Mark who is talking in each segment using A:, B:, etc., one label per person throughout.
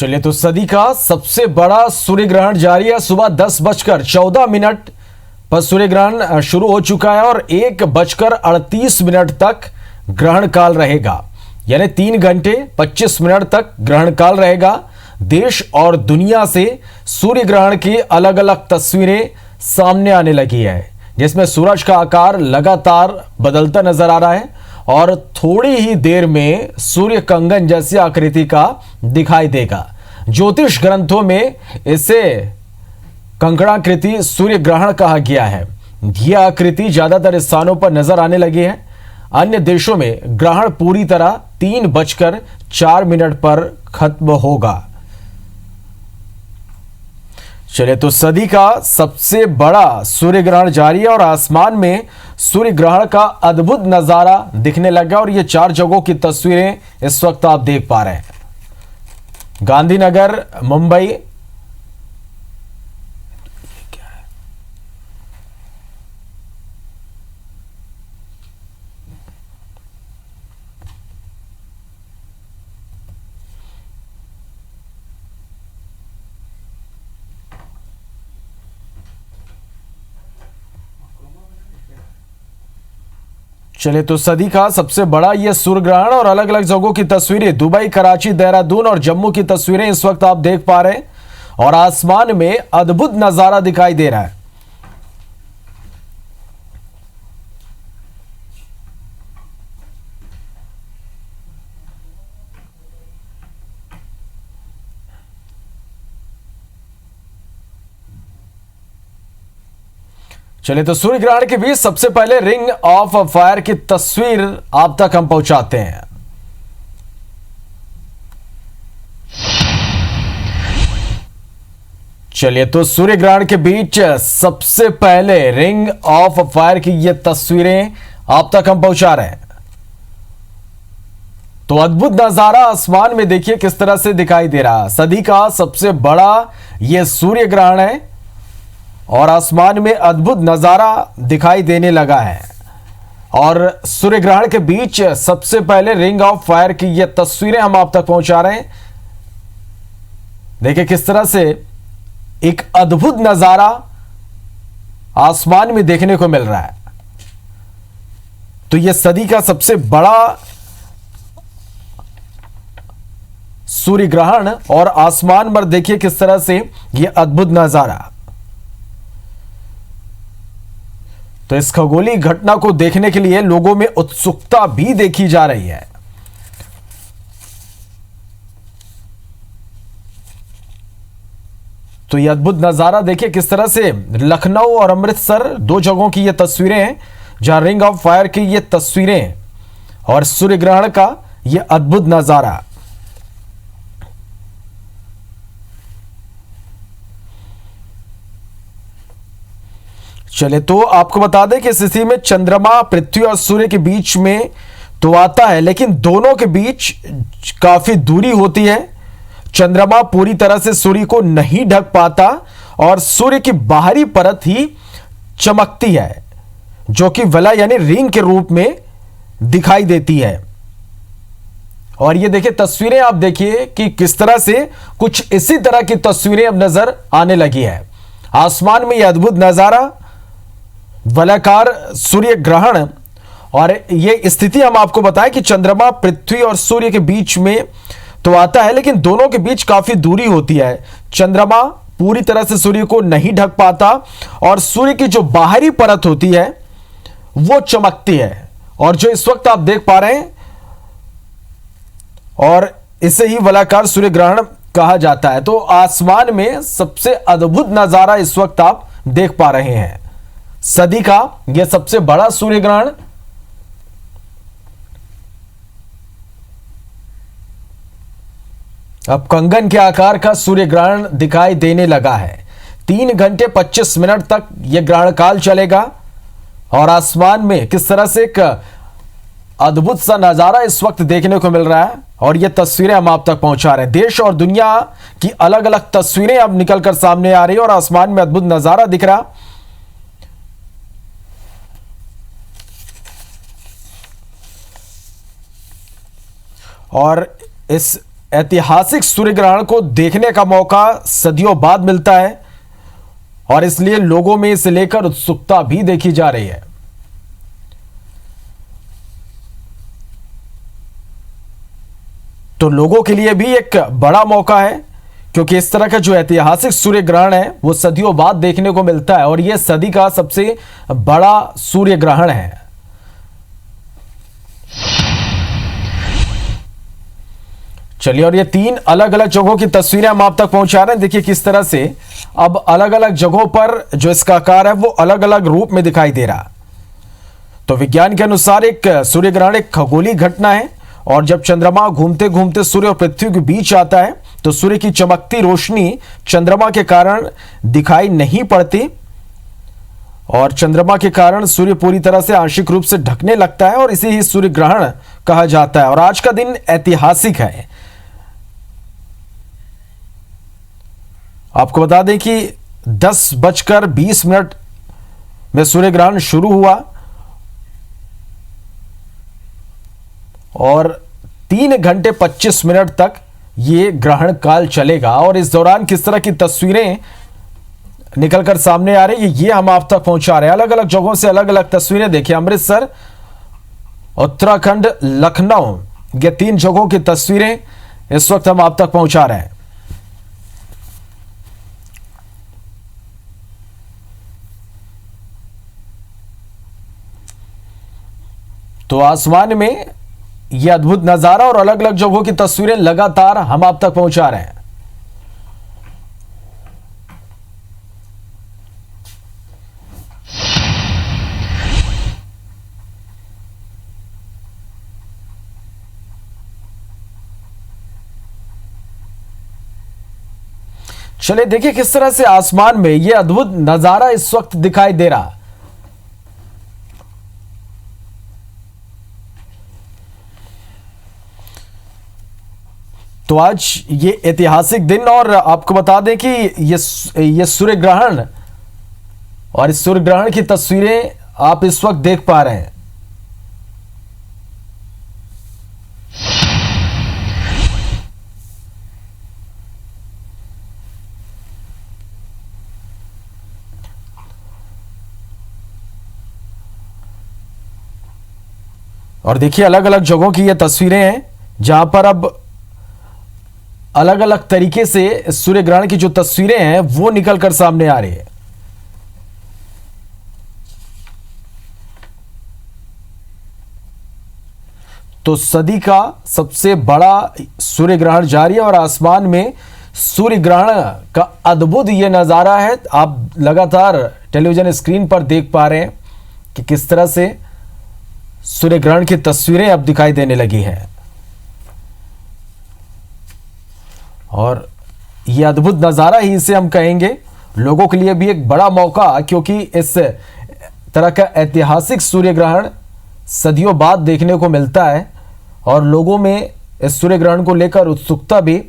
A: चलिए, तो सदी का सबसे बड़ा सूर्य ग्रहण जारी है। सुबह 10:14 पर सूर्य ग्रहण शुरू हो चुका है और 1:38 तक ग्रहण काल रहेगा, यानी 3 घंटे 25 मिनट तक ग्रहण काल रहेगा। देश और दुनिया से सूर्य ग्रहण की अलग अलग तस्वीरें सामने आने लगी है, जिसमें सूरज का आकार लगातार बदलता नजर आ रहा है और थोड़ी ही देर में सूर्य कंगन जैसी आकृति का दिखाई देगा। ज्योतिष ग्रंथों में इसे कंकणाकृति सूर्य ग्रहण कहा गया है। यह आकृति ज्यादातर स्थानों पर नजर आने लगी है। अन्य देशों में ग्रहण पूरी तरह 3:04 पर खत्म होगा। चलिए, तो सदी का सबसे बड़ा सूर्य ग्रहण जारी है और आसमान में सूर्य ग्रहण का अद्भुत नजारा दिखने लगा और ये 4 जगहों की तस्वीरें इस वक्त आप देख पा रहे हैं। गांधीनगर, मुंबई, चलिए, तो सदी का सबसे बड़ा यह सूर्य ग्रहण और अलग अलग जगहों की तस्वीरें, दुबई, कराची, देहरादून और जम्मू की तस्वीरें इस वक्त आप देख पा रहे हैं और आसमान में अद्भुत नजारा दिखाई दे रहा है। चलिए, तो सूर्य ग्रहण के बीच सबसे पहले रिंग ऑफ फायर की तस्वीर आप तक हम पहुंचाते हैं। चलिए, तो सूर्य ग्रहण के बीच सबसे पहले रिंग ऑफ फायर की ये तस्वीरें आप तक हम पहुंचा रहे हैं। तो अद्भुत नजारा आसमान में देखिए किस तरह से दिखाई दे रहा है। सदी का सबसे बड़ा यह सूर्य ग्रहण है और आसमान में अद्भुत नजारा दिखाई देने लगा है और सूर्य ग्रहण के बीच सबसे पहले रिंग ऑफ फायर की ये तस्वीरें हम आप तक पहुंचा रहे हैं। देखिए किस तरह से एक अद्भुत नजारा आसमान में देखने को मिल रहा है। तो यह सदी का सबसे बड़ा सूर्य ग्रहण और आसमान पर देखिए किस तरह से यह अद्भुत नजारा। तो इस खगोलीय घटना को देखने के लिए लोगों में उत्सुकता भी देखी जा रही है। तो यह अद्भुत नजारा देखिए किस तरह से लखनऊ और अमृतसर 2 जगहों की यह तस्वीरें हैं जहां रिंग ऑफ फायर की यह तस्वीरें और सूर्य ग्रहण का यह अद्भुत नजारा। चले, तो आपको बता दें कि इस स्थिति में चंद्रमा पृथ्वी और सूर्य के बीच में तो आता है, लेकिन दोनों के बीच काफी दूरी होती है। चंद्रमा पूरी तरह से सूर्य को नहीं ढक पाता और सूर्य की बाहरी परत ही चमकती है, जो कि वलय यानी रिंग के रूप में दिखाई देती है। और ये देखिए तस्वीरें आप देखिए कि किस तरह से कुछ इसी तरह की तस्वीरें अब नजर आने लगी है। आसमान में यह अद्भुत नजारा, वलयाकार सूर्य ग्रहण और यह स्थिति हम आपको बताएं कि चंद्रमा पृथ्वी और सूर्य के बीच में तो आता है, लेकिन दोनों के बीच काफी दूरी होती है। चंद्रमा पूरी तरह से सूर्य को नहीं ढक पाता और सूर्य की जो बाहरी परत होती है वो चमकती है, और जो इस वक्त आप देख पा रहे हैं और इसे ही वलयाकार सूर्य ग्रहण कहा जाता है। तो आसमान में सबसे अद्भुत नजारा इस वक्त आप देख पा रहे हैं। सदी का यह सबसे बड़ा सूर्य ग्रहण। अब कंगन के आकार का सूर्य ग्रहण दिखाई देने लगा है। 3 घंटे 25 मिनट तक यह ग्रहण काल चलेगा और आसमान में किस तरह से एक अद्भुत सा नजारा इस वक्त देखने को मिल रहा है और यह तस्वीरें हम आप तक पहुंचा रहे हैं। देश और दुनिया की अलग अलग तस्वीरें अब निकलकर सामने आ रही है और आसमान में अद्भुत नजारा दिख रहा। और इस ऐतिहासिक सूर्य ग्रहण को देखने का मौका सदियों बाद मिलता है और इसलिए लोगों में इसे लेकर उत्सुकता भी देखी जा रही है। तो लोगों के लिए भी एक बड़ा मौका है क्योंकि इस तरह का जो ऐतिहासिक सूर्य ग्रहण है वो सदियों बाद देखने को मिलता है और यह सदी का सबसे बड़ा सूर्य ग्रहण है। चलिए, और ये 3 अलग अलग जगहों की तस्वीरें हम आप तक पहुंचा रहे हैं। देखिए किस तरह से अब अलग अलग जगहों पर जो इसका आकार है वो अलग अलग रूप में दिखाई दे रहा। तो विज्ञान के अनुसार एक सूर्य ग्रहण एक खगोलीय घटना है और जब चंद्रमा घूमते घूमते सूर्य और पृथ्वी के बीच आता है तो सूर्य की चमकती रोशनी चंद्रमा के कारण दिखाई नहीं पड़ती और चंद्रमा के कारण सूर्य पूरी तरह से आंशिक रूप से ढकने लगता है और इसे ही सूर्य ग्रहण कहा जाता है। और आज का दिन ऐतिहासिक है। आपको बता दें कि 10:20 में सूर्य ग्रहण शुरू हुआ और 3 घंटे 25 मिनट तक ये ग्रहण काल चलेगा। और इस दौरान किस तरह की तस्वीरें निकलकर सामने आ रही है ये हम आप तक पहुंचा रहे हैं। अलग अलग जगहों से अलग अलग तस्वीरें देखिए। अमृतसर, उत्तराखंड, लखनऊ, ये 3 जगहों की तस्वीरें इस वक्त हम आप तक पहुंचा रहे हैं। तो आसमान में यह अद्भुत नजारा और अलग अलग जगहों की तस्वीरें लगातार हम आप तक पहुंचा रहे हैं। चलिए देखिए किस तरह से आसमान में यह अद्भुत नजारा इस वक्त दिखाई दे रहा। तो आज ये ऐतिहासिक दिन और आपको बता दें कि ये सूर्य ग्रहण और इस सूर्य ग्रहण की तस्वीरें आप इस वक्त देख पा रहे हैं। और देखिए अलग अलग जगहों की ये तस्वीरें हैं जहां पर अब अलग अलग तरीके से सूर्य ग्रहण की जो तस्वीरें हैं वो निकलकर सामने आ रही है। तो सदी का सबसे बड़ा सूर्य ग्रहण जारी है और आसमान में सूर्य ग्रहण का अद्भुत ये नजारा है। आप लगातार टेलीविजन स्क्रीन पर देख पा रहे हैं कि किस तरह से सूर्य ग्रहण की तस्वीरें अब दिखाई देने लगी हैं और यह अद्भुत नज़ारा ही इसे हम कहेंगे। लोगों के लिए भी एक बड़ा मौका क्योंकि इस तरह का ऐतिहासिक सूर्य ग्रहण सदियों बाद देखने को मिलता है और लोगों में इस सूर्य ग्रहण को लेकर उत्सुकता भी।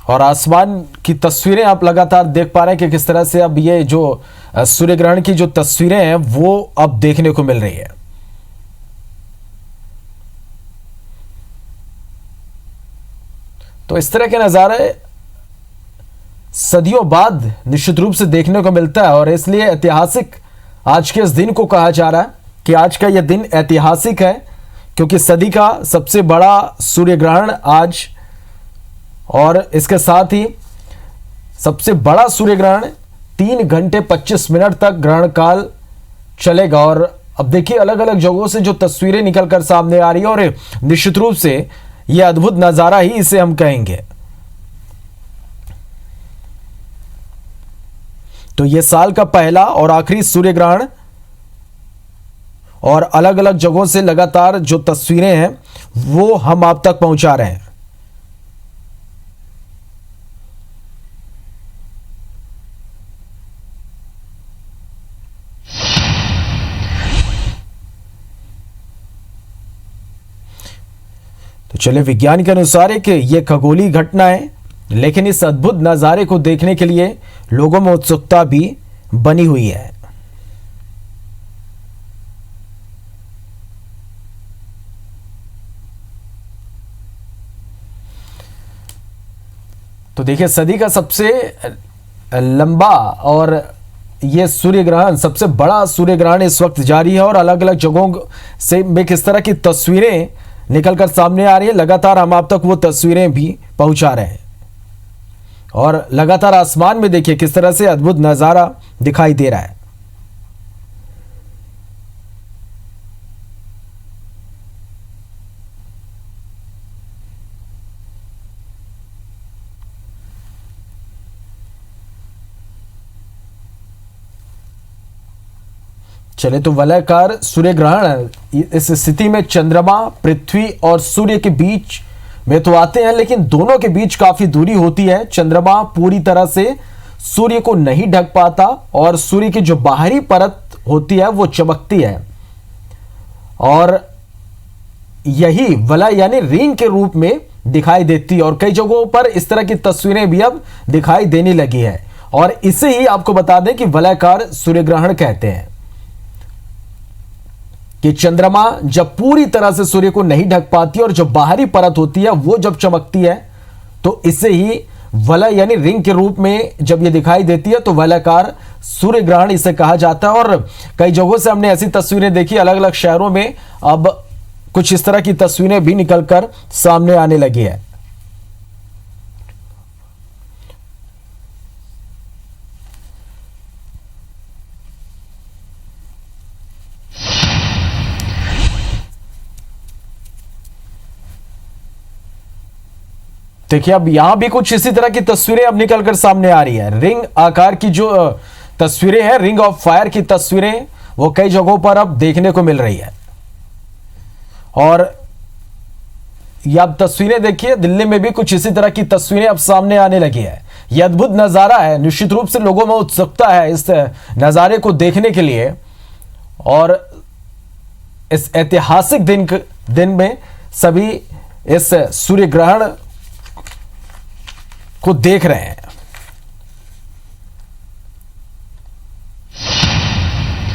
A: और आसमान की तस्वीरें आप लगातार देख पा रहे हैं कि किस तरह से अब ये जो सूर्य ग्रहण की जो तस्वीरें हैं वो अब देखने को मिल रही है। तो इस तरह के नज़ारे सदियों बाद निश्चित रूप से देखने को मिलता है और इसलिए ऐतिहासिक आज के इस दिन को कहा जा रहा है कि आज का यह दिन ऐतिहासिक है क्योंकि सदी का सबसे बड़ा सूर्य ग्रहण आज और इसके साथ ही सबसे बड़ा सूर्य ग्रहण 3 घंटे 25 मिनट तक ग्रहण काल चलेगा। और अब देखिए अलग अलग जगहों से जो तस्वीरें निकलकर सामने आ रही है और निश्चित रूप से यह अद्भुत नजारा ही इसे हम कहेंगे। तो यह साल का पहला और आखिरी सूर्य ग्रहण और अलग अलग जगहों से लगातार जो तस्वीरें हैं वो हम आप तक पहुंचा रहे हैं। तो चलिए विज्ञान के अनुसार एक ये खगोलीय घटना है लेकिन इस अद्भुत नज़ारे को देखने के लिए लोगों में उत्सुकता भी बनी हुई है। तो देखिए सदी का सबसे लंबा और ये सूर्य ग्रहण, सबसे बड़ा सूर्य ग्रहण इस वक्त जारी है और अलग अलग जगहों से में किस तरह की तस्वीरें निकलकर सामने आ रही है। लगातार हम आप तक वो तस्वीरें भी पहुंचा रहे हैं और लगातार आसमान में देखिए किस तरह से अद्भुत नजारा दिखाई दे रहा है। चले तो वलयाकार सूर्य ग्रहण, इस स्थिति में चंद्रमा पृथ्वी और सूर्य के बीच में तो आते हैं, लेकिन दोनों के बीच काफी दूरी होती है। चंद्रमा पूरी तरह से सूर्य को नहीं ढक पाता और सूर्य की जो बाहरी परत होती है वो चमकती है और यही वलय यानी रिंग के रूप में दिखाई देती है और कई जगहों पर इस तरह की तस्वीरें भी अब दिखाई देने लगी है और इसे ही आपको बता दें कि वलयाकार सूर्य ग्रहण कहते हैं कि चंद्रमा जब पूरी तरह से सूर्य को नहीं ढक पाती और जो बाहरी परत होती है वो जब चमकती है तो इसे ही वलय यानी रिंग के रूप में जब ये दिखाई देती है तो वलयाकार सूर्य ग्रहण इसे कहा जाता है। और कई जगहों से हमने ऐसी तस्वीरें देखी, अलग अलग शहरों में अब कुछ इस तरह की तस्वीरें भी निकलकर सामने आने लगी है। देखिए अब यहां भी कुछ इसी तरह की तस्वीरें अब निकलकर सामने आ रही है। रिंग आकार की जो तस्वीरें हैं, रिंग ऑफ फायर की तस्वीरें, वो कई जगहों पर अब देखने को मिल रही है। और ये अब तस्वीरें देखिए, दिल्ली में भी कुछ इसी तरह की तस्वीरें अब सामने आने लगी है। यह अद्भुत नजारा है, निश्चित रूप से लोगों में उत्सुकता है इस नजारे को देखने के लिए और इस ऐतिहासिक दिन में सभी इस सूर्य ग्रहण को देख रहे हैं।